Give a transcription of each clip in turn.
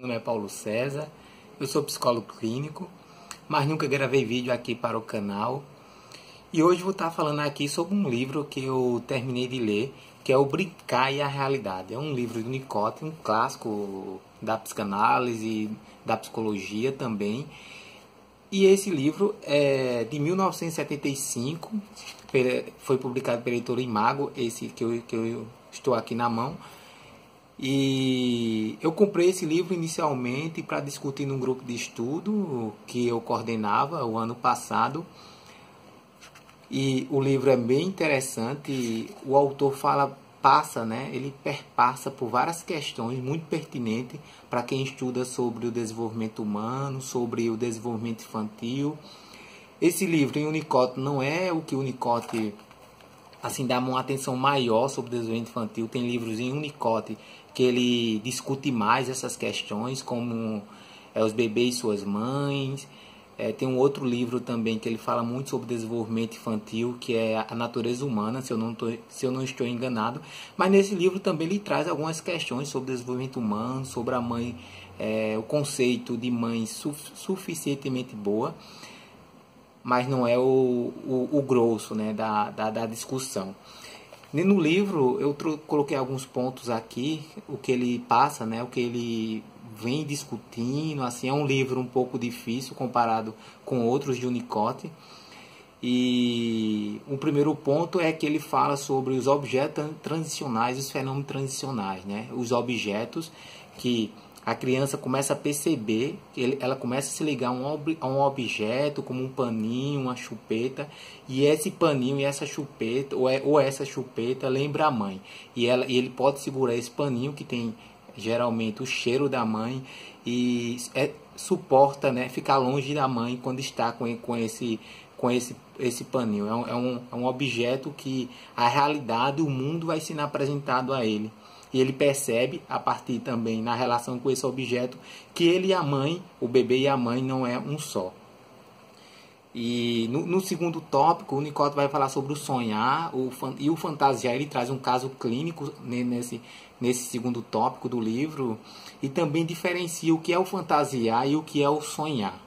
Meu nome é Paulo César, eu sou psicólogo clínico, mas nunca gravei vídeo aqui para o canal. E hoje vou estar falando aqui sobre um livro que eu terminei de ler, que é O Brincar e a Realidade. É um livro de Winnicott, um clássico da psicanálise, da psicologia também. E esse livro é de 1975, foi publicado pela editora Imago, esse que eu estou aqui na mão. E eu comprei esse livro inicialmente para discutir num grupo de estudo que eu coordenava o ano passado. E o livro é bem interessante. O autor ele perpassa por várias questões muito pertinentes para quem estuda sobre o desenvolvimento humano, sobre o desenvolvimento infantil. Esse livro em Winnicott não é o que Winnicott assim dá uma atenção maior sobre o desenvolvimento infantil. Tem livros em Winnicott que ele discute mais essas questões, como Os Bebês e Suas Mães. Tem um outro livro também que ele fala muito sobre desenvolvimento infantil, que é A Natureza Humana, se eu não estou enganado. Mas nesse livro também ele traz algumas questões sobre desenvolvimento humano, sobre a mãe, o conceito de mãe suficientemente boa, mas não é o grosso, né, da discussão. No livro eu coloquei alguns pontos aqui, o que ele passa, né, o que ele vem discutindo. Assim, é um livro um pouco difícil comparado com outros de Winnicott. E o primeiro ponto é que ele fala sobre os objetos transicionais, os fenômenos transicionais, né, os objetos que a criança começa a perceber, ela começa a se ligar a um objeto, como um paninho, uma chupeta, e esse paninho e essa chupeta, ou essa chupeta, lembra a mãe. E ele pode segurar esse paninho, que tem geralmente o cheiro da mãe, e suporta, né, ficar longe da mãe quando está com esse paninho. É um objeto que a realidade, o mundo vai sendo apresentado a ele. E ele percebe, a partir também na relação com esse objeto, que ele e a mãe, o bebê e a mãe, não é um só. E no segundo tópico, o Winnicott vai falar sobre o sonhar e o fantasiar. Ele traz um caso clínico nesse segundo tópico do livro, e também diferencia o que é o fantasiar e o que é o sonhar.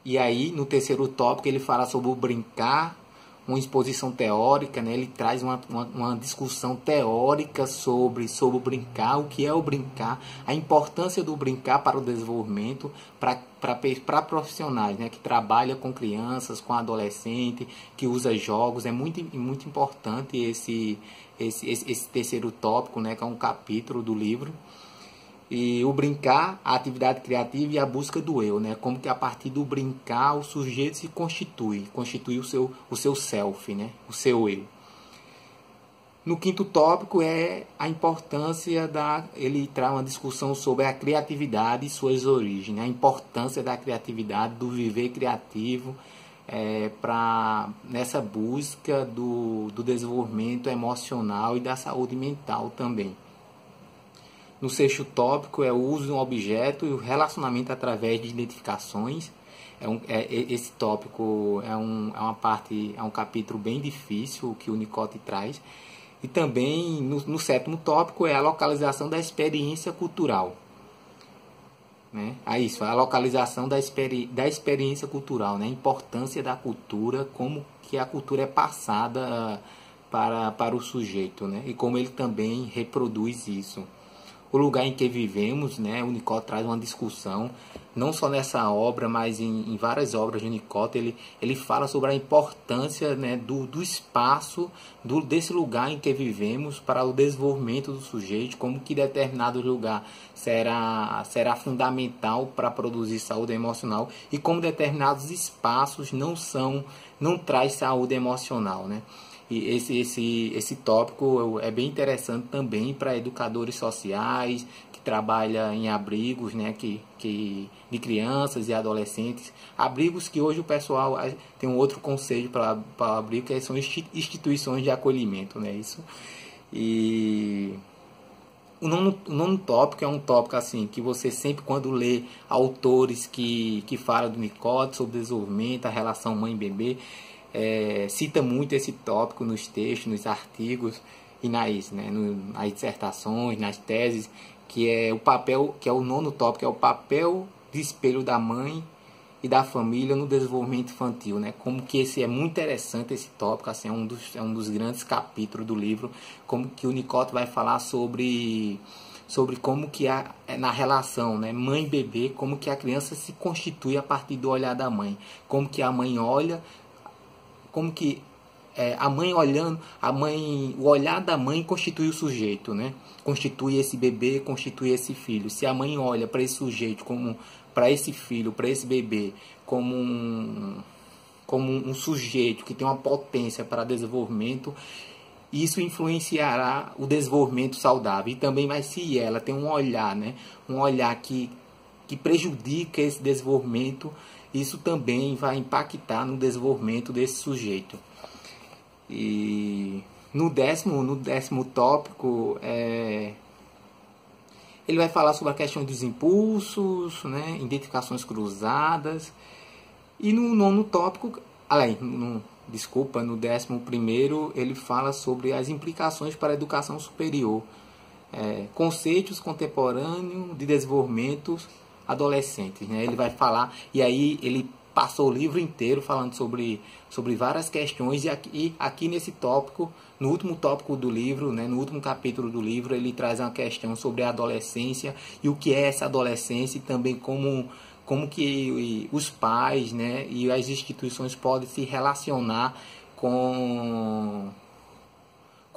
E aí, no terceiro tópico, ele fala sobre o brincar, uma exposição teórica, né? Ele traz uma discussão teórica sobre o brincar, o que é o brincar, a importância do brincar para o desenvolvimento, para profissionais, né? Que trabalham com crianças, com adolescentes, que usa jogos. É muito importante esse terceiro tópico, né? Que é um capítulo do livro. E o brincar, a atividade criativa e a busca do eu, né? Como que a partir do brincar o sujeito se constitui o seu self, né? O seu eu. No quinto tópico é a importância ele traz uma discussão sobre a criatividade e suas origens, né? A importância da criatividade, do viver criativo, nessa busca do desenvolvimento emocional e da saúde mental também. No sexto tópico é o uso de um objeto e o relacionamento através de identificações. Esse tópico é um capítulo bem difícil que o Winnicott traz. E também no sétimo tópico é a localização da experiência cultural. Né? A localização da experiência cultural, né? A importância da cultura, como que a cultura é passada para o sujeito, né? E como ele também reproduz isso. O lugar em que vivemos, né? O Winnicott traz uma discussão, não só nessa obra, mas em várias obras de Winnicott. Ele fala sobre a importância, né, do espaço, desse lugar em que vivemos para o desenvolvimento do sujeito, como que determinado lugar será fundamental para produzir saúde emocional, e como determinados espaços não traz saúde emocional, né? E esse tópico é bem interessante também para educadores sociais que trabalham em abrigos, né, de crianças e adolescentes. Abrigos que hoje o pessoal tem um outro conceito para abrigo, que são instituições de acolhimento, né, isso. E o nono tópico é um tópico assim que você sempre, quando lê autores que falam do Winnicott sobre desenvolvimento, a relação mãe-bebê, cita muito esse tópico nos textos, nos artigos e nas dissertações, nas teses, que é o papel, que é o nono tópico, é o papel de espelho da mãe e da família no desenvolvimento infantil, né? Como que esse é muito interessante, esse tópico, assim, é um dos grandes capítulos do livro, como que o Winnicott vai falar sobre como que na relação, né, mãe e bebê, como que a criança se constitui a partir do olhar da mãe, como que a mãe olha, como que a mãe olhando, o olhar da mãe constitui o sujeito, né? Constitui esse bebê, constitui esse filho. Se a mãe olha para esse sujeito, como para esse filho, para esse bebê, como um sujeito que tem uma potência para desenvolvimento, isso influenciará o desenvolvimento saudável. E também vai, se ela tem um olhar, né? Um olhar que prejudica esse desenvolvimento, isso também vai impactar no desenvolvimento desse sujeito. E no décimo tópico, ele vai falar sobre a questão dos impulsos, né, identificações cruzadas. E no nono tópico, no 11º, ele fala sobre as implicações para a educação superior. Conceitos contemporâneos de desenvolvimento adolescentes, né? Ele vai falar, e aí ele passou o livro inteiro falando sobre várias questões, e aqui nesse tópico, no último tópico do livro, né, no último capítulo do livro, ele traz uma questão sobre a adolescência e o que é essa adolescência, e também como que os pais, né, e as instituições podem se relacionar com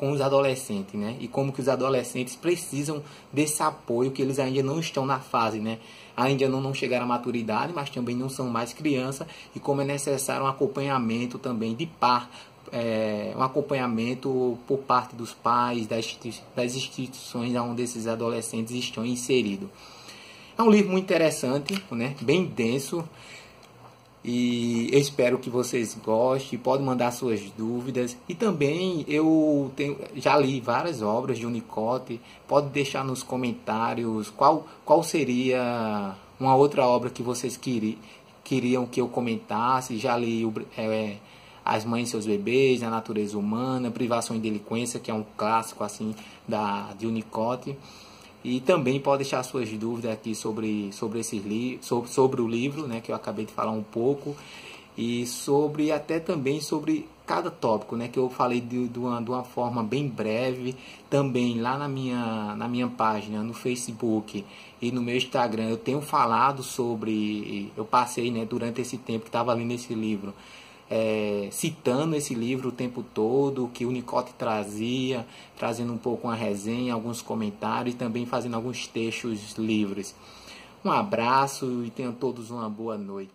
os adolescentes, né? E como que os adolescentes precisam desse apoio, que eles ainda não estão na fase, né? Ainda não chegaram à maturidade, mas também não são mais criança, e como é necessário um acompanhamento também de par, um acompanhamento por parte dos pais, das instituições onde esses adolescentes estão inseridos. É um livro muito interessante, né? Bem denso. E eu espero que vocês gostem, podem mandar suas dúvidas. E também já li várias obras de Winnicott, pode deixar nos comentários qual seria uma outra obra que vocês queriam que eu comentasse. Já li As Mães e Seus Bebês, A Natureza Humana, Privação e Delinquência, que é um clássico assim de Winnicott. E também pode deixar suas dúvidas aqui sobre o livro, né, que eu acabei de falar um pouco, e até também sobre cada tópico, né, que eu falei de uma forma bem breve. Também lá na minha página, no Facebook e no meu Instagram, eu tenho falado eu passei, né, durante esse tempo que estava lendo esse livro, citando esse livro o tempo todo, que o Winnicott trazia, trazendo um pouco uma resenha, alguns comentários, e também fazendo alguns textos livres. Um abraço e tenham todos uma boa noite.